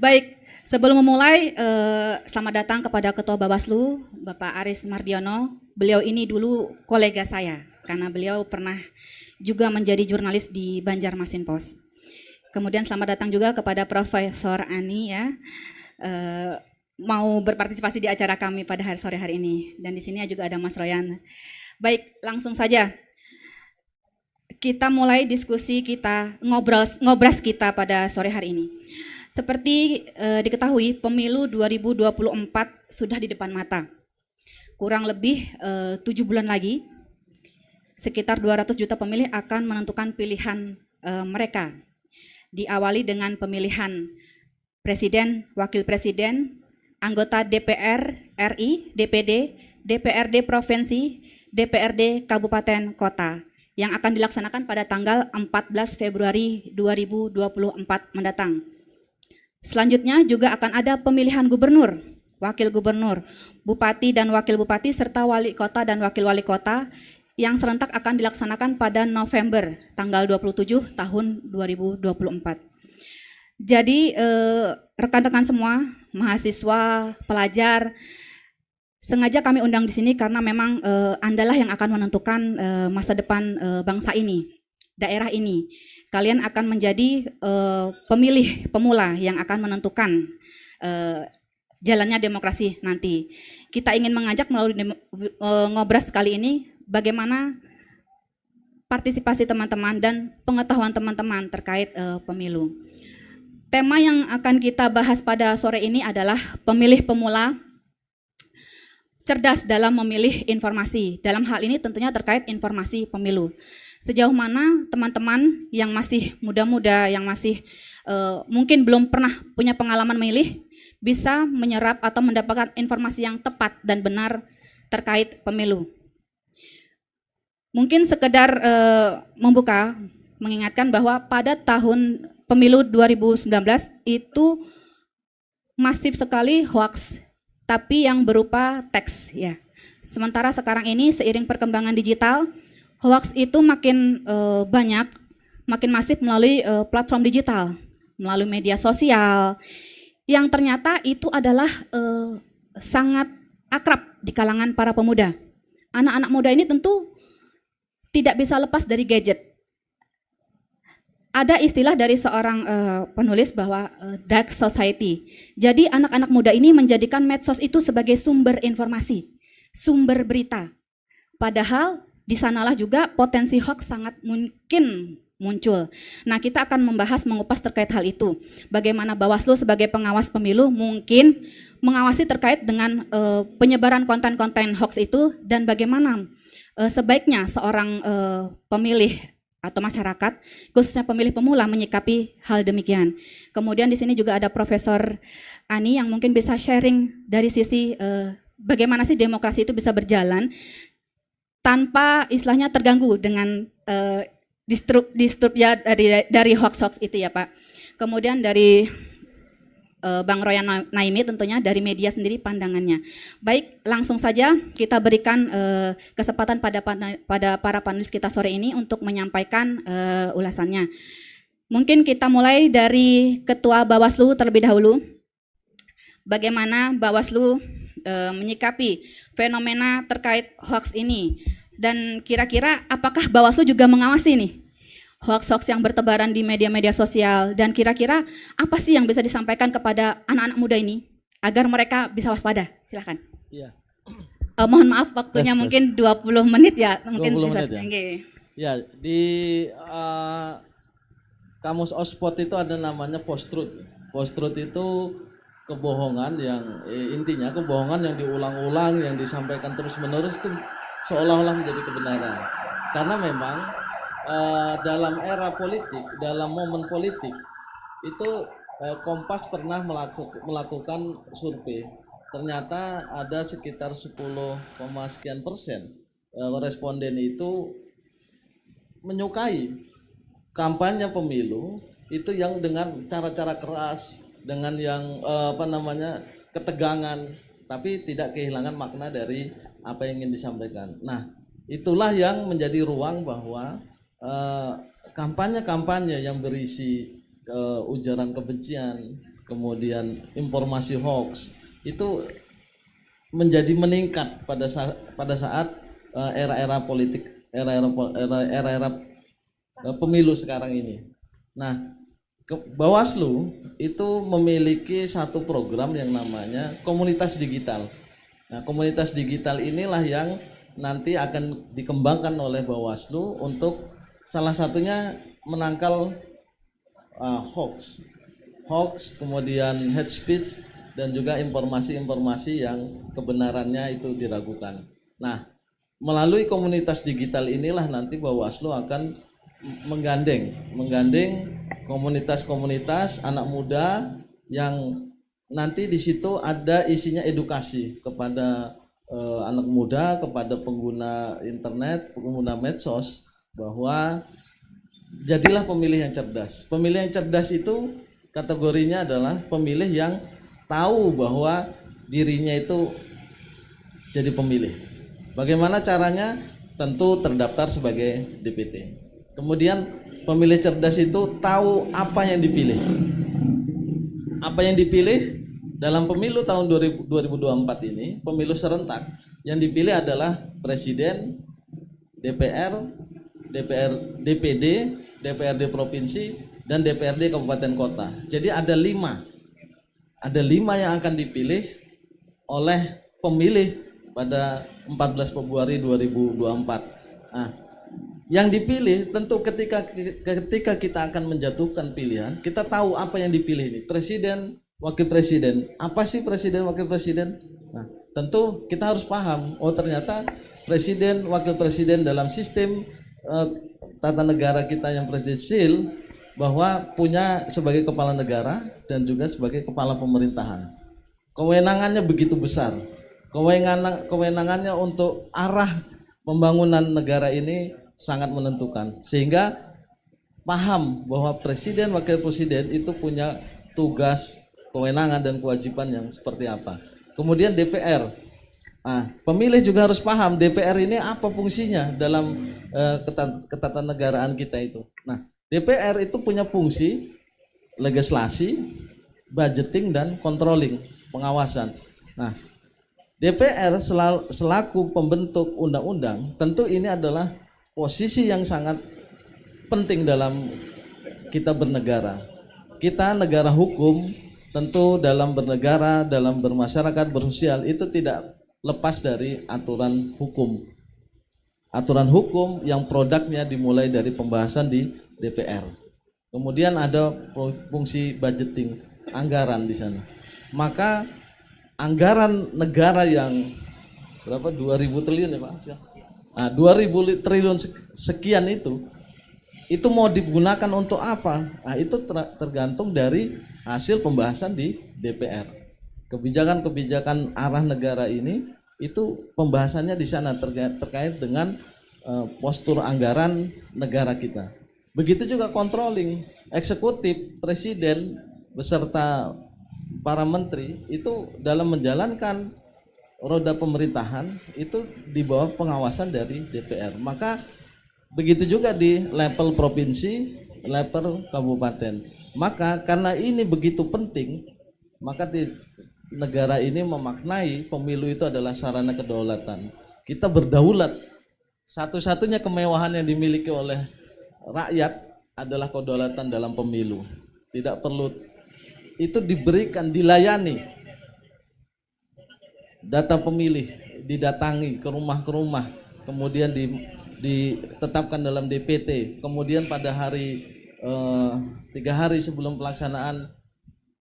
Baik, sebelum memulai, selamat datang kepada Ketua Bawaslu, Bapak Aris Mardiono. Beliau ini dulu kolega saya, karena beliau pernah juga menjadi jurnalis di Banjarmasin Post. Kemudian selamat datang juga kepada Profesor Ani ya, mau berpartisipasi di acara kami pada sore hari ini. Dan di sini juga ada Mas Royan. Baik, langsung saja. Kita mulai diskusi kita, ngobras kita pada sore hari ini. Seperti diketahui, pemilu 2024 sudah di depan mata. Kurang lebih 7 bulan lagi, sekitar 200 juta pemilih akan menentukan pilihan mereka. Diawali dengan pemilihan presiden, wakil presiden, anggota DPR RI, DPD, DPRD provinsi, DPRD kabupaten kota yang akan dilaksanakan pada tanggal 14 Februari 2024 mendatang. Selanjutnya juga akan ada pemilihan gubernur, wakil gubernur, bupati dan wakil bupati, serta wali kota dan wakil wali kota yang serentak akan dilaksanakan pada November tanggal 27 tahun 2024. Jadi rekan-rekan semua, mahasiswa, pelajar, sengaja kami undang di sini karena memang Andalah yang akan menentukan masa depan bangsa ini, daerah ini. Kalian akan menjadi pemilih pemula yang akan menentukan jalannya demokrasi nanti. Kita ingin mengajak melalui ngobras kali ini bagaimana partisipasi teman-teman dan pengetahuan teman-teman terkait pemilu. Tema yang akan kita bahas pada sore ini adalah pemilih pemula cerdas dalam memilih informasi. Dalam hal ini tentunya terkait informasi pemilu. Sejauh mana teman-teman yang masih muda-muda, yang masih mungkin belum pernah punya pengalaman memilih, bisa menyerap atau mendapatkan informasi yang tepat dan benar terkait pemilu. Mungkin sekedar membuka, mengingatkan bahwa pada tahun pemilu 2019 itu masif sekali hoax, tapi yang berupa teks ya. Sementara sekarang ini seiring perkembangan digital, hoax itu makin banyak, makin masif melalui platform digital, melalui media sosial, yang ternyata itu adalah sangat akrab di kalangan para pemuda. Anak-anak muda ini tentu tidak bisa lepas dari gadget. Ada istilah dari seorang penulis bahwa dark society. Jadi anak-anak muda ini menjadikan medsos itu sebagai sumber informasi, sumber berita. Padahal di sanalah juga potensi hoax sangat mungkin muncul. Nah, kita akan membahas, mengupas terkait hal itu. Bagaimana Bawaslu sebagai pengawas pemilu mungkin mengawasi terkait dengan penyebaran konten-konten hoax itu, dan bagaimana sebaiknya seorang pemilih atau masyarakat, khususnya pemilih pemula, menyikapi hal demikian. Kemudian di sini juga ada Profesor Ani yang mungkin bisa sharing dari sisi bagaimana sih demokrasi itu bisa berjalan tanpa istilahnya terganggu dengan disturb ya dari hoax-hoax itu ya Pak. Kemudian dari Bang Royan Naimi tentunya dari media sendiri pandangannya. Baik, langsung saja kita berikan kesempatan pada para panelis kita sore ini untuk menyampaikan ulasannya. Mungkin kita mulai dari Ketua Bawaslu terlebih dahulu. Bagaimana Bawaslu menyikapi fenomena terkait hoax ini, dan kira-kira apakah Bawaslu juga mengawasi nih hoax-hoax yang bertebaran di media-media sosial, dan kira-kira apa sih yang bisa disampaikan kepada anak-anak muda ini agar mereka bisa waspada? Silakan. Iya. Mohon maaf waktunya mungkin 20 menit ya, mungkin 20 bisa. menit ya. Ya, di kamus Oxford itu ada namanya post-truth. Post-truth itu kebohongan yang intinya kebohongan yang diulang-ulang, yang disampaikan terus-menerus itu seolah-olah menjadi kebenaran. Karena memang dalam era politik, dalam momen politik itu Kompas pernah melakukan survei. Ternyata ada sekitar 10, sekian persen responden itu menyukai kampanye pemilu itu yang dengan cara-cara keras, dengan yang ketegangan, tapi tidak kehilangan makna dari apa yang ingin disampaikan. Nah, itulah yang menjadi ruang bahwa kampanye-kampanye yang berisi ujaran kebencian, kemudian informasi hoax itu menjadi meningkat pada saat era-era politik, era-era pemilu sekarang ini. Nah, Bawaslu itu memiliki satu program yang namanya komunitas digital. Nah, komunitas digital inilah yang nanti akan dikembangkan oleh Bawaslu untuk salah satunya menangkal hoax, kemudian hate speech, dan juga informasi-informasi yang kebenarannya itu diragukan. Nah, melalui komunitas digital inilah nanti Bawaslu akan menggandeng komunitas-komunitas anak muda yang nanti di situ ada isinya edukasi kepada anak muda, kepada pengguna internet, pengguna medsos, bahwa jadilah pemilih yang cerdas. Pemilih yang cerdas itu kategorinya adalah pemilih yang tahu bahwa dirinya itu jadi pemilih. Bagaimana caranya? Tentu terdaftar sebagai DPT. Kemudian pemilih cerdas itu tahu apa yang dipilih. Apa yang dipilih dalam pemilu tahun 2024 ini, pemilu serentak, yang dipilih adalah presiden, DPR, DPD, DPRD provinsi, dan DPRD kabupaten kota. Jadi ada 5 yang akan dipilih oleh pemilih pada 14 Februari 2024. Nah, yang dipilih tentu ketika kita akan menjatuhkan pilihan, kita tahu apa yang dipilih ini, presiden, wakil presiden. Apa sih presiden, wakil presiden? Nah, tentu kita harus paham, oh ternyata presiden, wakil presiden dalam sistem tata negara kita yang presidensial, bahwa punya sebagai kepala negara dan juga sebagai kepala pemerintahan. Kewenangannya begitu besar. Kewenangannya untuk arah pembangunan negara ini sangat menentukan, sehingga paham bahwa presiden, wakil presiden itu punya tugas, kewenangan, dan kewajiban yang seperti apa. Kemudian DPR, pemilih juga harus paham DPR ini apa fungsinya dalam ketatanegaraan kita itu. Nah, DPR itu punya fungsi legislasi, budgeting, dan controlling, pengawasan. Nah, DPR selaku pembentuk undang-undang, tentu ini adalah posisi yang sangat penting dalam kita bernegara. Kita negara hukum, tentu dalam bernegara, dalam bermasyarakat, bersosial, itu tidak lepas dari aturan hukum. Aturan hukum yang produknya dimulai dari pembahasan di DPR. Kemudian ada fungsi budgeting, anggaran di sana. Maka anggaran negara yang berapa, 2000 triliun ya Pak? 2000 triliun sekian itu mau digunakan untuk apa? Itu tergantung dari hasil pembahasan di DPR. Kebijakan-kebijakan arah negara ini itu pembahasannya di sana terkait dengan postur anggaran negara kita. Begitu juga controlling, eksekutif, presiden beserta para menteri itu dalam menjalankan roda pemerintahan itu di bawah pengawasan dari DPR. Maka begitu juga di level provinsi, level kabupaten. Maka karena ini begitu penting, maka di negara ini memaknai pemilu itu adalah sarana kedaulatan. Kita berdaulat. Satu-satunya kemewahan yang dimiliki oleh rakyat adalah kedaulatan dalam pemilu. Tidak perlu itu diberikan, dilayani. Data pemilih didatangi ke rumah, kemudian ditetapkan dalam DPT, kemudian pada hari 3 hari sebelum pelaksanaan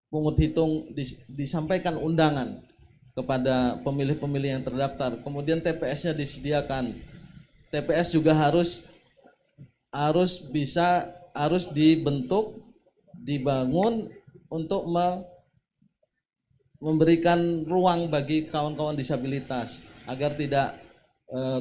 pungut hitung disampaikan undangan kepada pemilih-pemilih yang terdaftar, kemudian TPS-nya disediakan. TPS juga harus dibentuk, dibangun untuk memberikan ruang bagi kawan-kawan disabilitas agar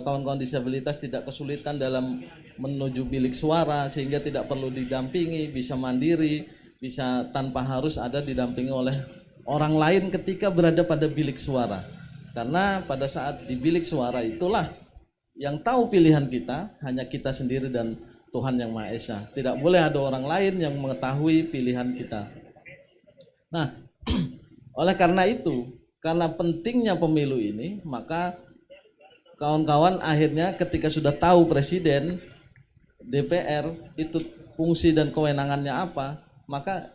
kawan-kawan disabilitas tidak kesulitan dalam menuju bilik suara, sehingga tidak perlu didampingi, bisa mandiri, bisa tanpa harus ada didampingi oleh orang lain ketika berada pada bilik suara. Karena pada saat di bilik suara itulah yang tahu pilihan kita hanya kita sendiri dan Tuhan Yang Maha Esa. Tidak boleh ada orang lain yang mengetahui pilihan kita. Nah, oleh karena itu, karena pentingnya pemilu ini, maka kawan-kawan akhirnya ketika sudah tahu presiden, DPR itu fungsi dan kewenangannya apa, maka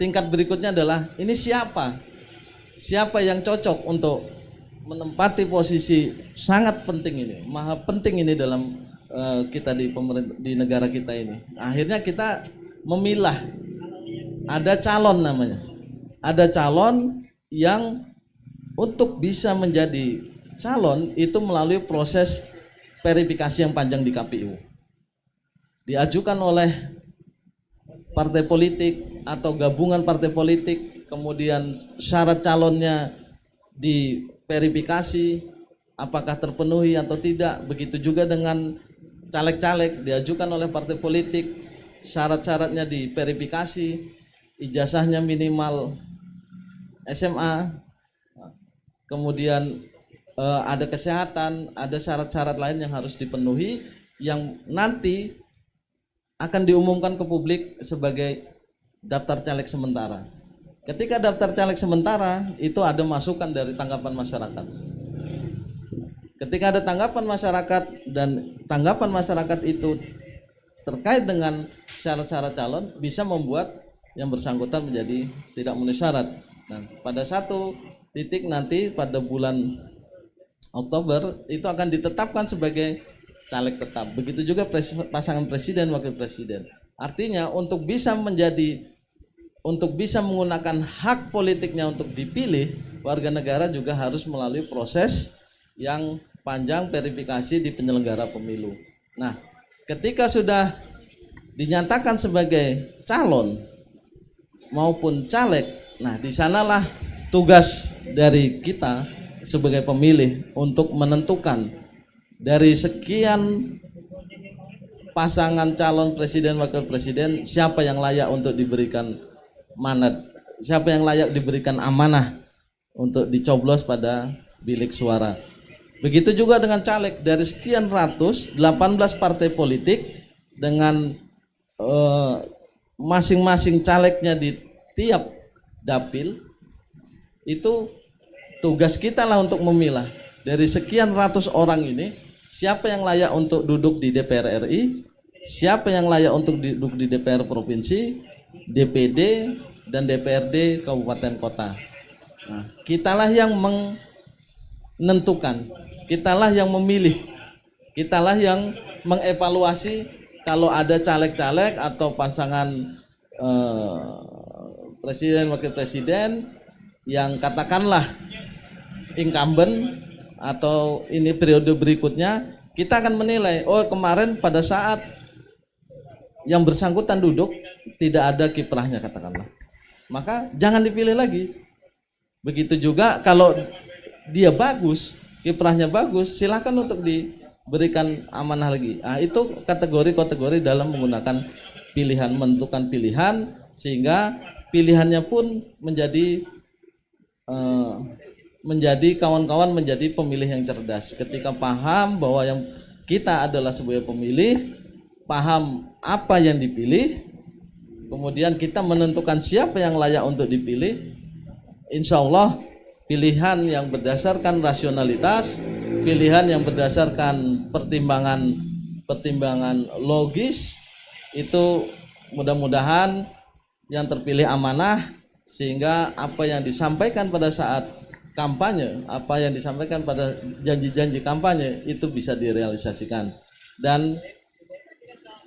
tingkat berikutnya adalah ini siapa? Siapa yang cocok untuk menempati posisi sangat penting ini, maha penting ini dalam kita di negara kita ini. Akhirnya kita memilah, ada calon namanya. Ada calon yang untuk bisa menjadi calon itu melalui proses verifikasi yang panjang di KPU. Diajukan oleh partai politik atau gabungan partai politik, kemudian syarat calonnya diverifikasi apakah terpenuhi atau tidak. Begitu juga dengan caleg-caleg diajukan oleh partai politik, syarat-syaratnya diverifikasi, ijazahnya minimal SMA, kemudian ada kesehatan, ada syarat-syarat lain yang harus dipenuhi yang nanti akan diumumkan ke publik sebagai daftar caleg sementara. Ketika daftar caleg sementara itu ada masukan dari tanggapan masyarakat. Ketika ada tanggapan masyarakat dan tanggapan masyarakat itu terkait dengan syarat-syarat calon bisa membuat yang bersangkutan menjadi tidak memenuhi syarat. Nah, pada satu titik nanti pada bulan Oktober itu akan ditetapkan sebagai caleg tetap. Begitu juga pasangan presiden wakil presiden. Artinya untuk bisa menggunakan hak politiknya untuk dipilih, warga negara juga harus melalui proses yang panjang verifikasi di penyelenggara pemilu. Nah, ketika sudah dinyatakan sebagai calon maupun caleg, nah di sanalah tugas dari kita sebagai pemilih untuk menentukan dari sekian pasangan calon presiden wakil presiden siapa yang layak untuk diberikan mandat, siapa yang layak diberikan amanah untuk dicoblos pada bilik suara. Begitu juga dengan caleg, dari sekian ratus 18 partai politik dengan masing-masing calegnya di tiap dapil, itu tugas kita lah untuk memilah dari sekian ratus orang ini siapa yang layak untuk duduk di DPR RI, siapa yang layak untuk duduk di DPR provinsi, DPD dan DPRD kabupaten kota. Nah, kitalah yang menentukan, kitalah yang memilih, kitalah yang mengevaluasi kalau ada caleg-caleg atau pasangan presiden wakil presiden yang katakanlah incumbent atau ini periode berikutnya, kita akan menilai, oh kemarin pada saat yang bersangkutan duduk tidak ada kiprahnya katakanlah, maka jangan dipilih lagi. Begitu juga kalau dia bagus, kiprahnya bagus, silakan untuk diberikan amanah lagi. Nah, itu kategori-kategori dalam menggunakan pilihan, menentukan pilihan, sehingga pilihannya pun menjadi kawan-kawan menjadi pemilih yang cerdas. Ketika paham bahwa yang kita adalah sebagai pemilih, paham apa yang dipilih, kemudian kita menentukan siapa yang layak untuk dipilih, insya Allah pilihan yang berdasarkan rasionalitas, pilihan yang berdasarkan pertimbangan logis, itu mudah-mudahan yang terpilih amanah, sehingga apa yang disampaikan pada saat kampanye, apa yang disampaikan pada janji-janji kampanye itu bisa direalisasikan. Dan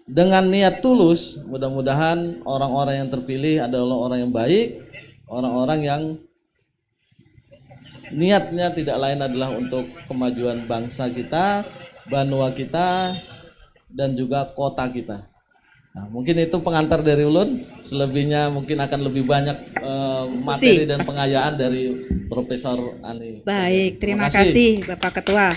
dengan niat tulus, mudah-mudahan orang-orang yang terpilih adalah orang yang baik, orang-orang yang niatnya tidak lain adalah untuk kemajuan bangsa kita, banua kita, dan juga kota kita. Nah, mungkin itu pengantar dari Ulun. Selebihnya mungkin akan lebih banyak materi dan pengayaan dari Profesor Ani. Baik, terima kasih Bapak Ketua.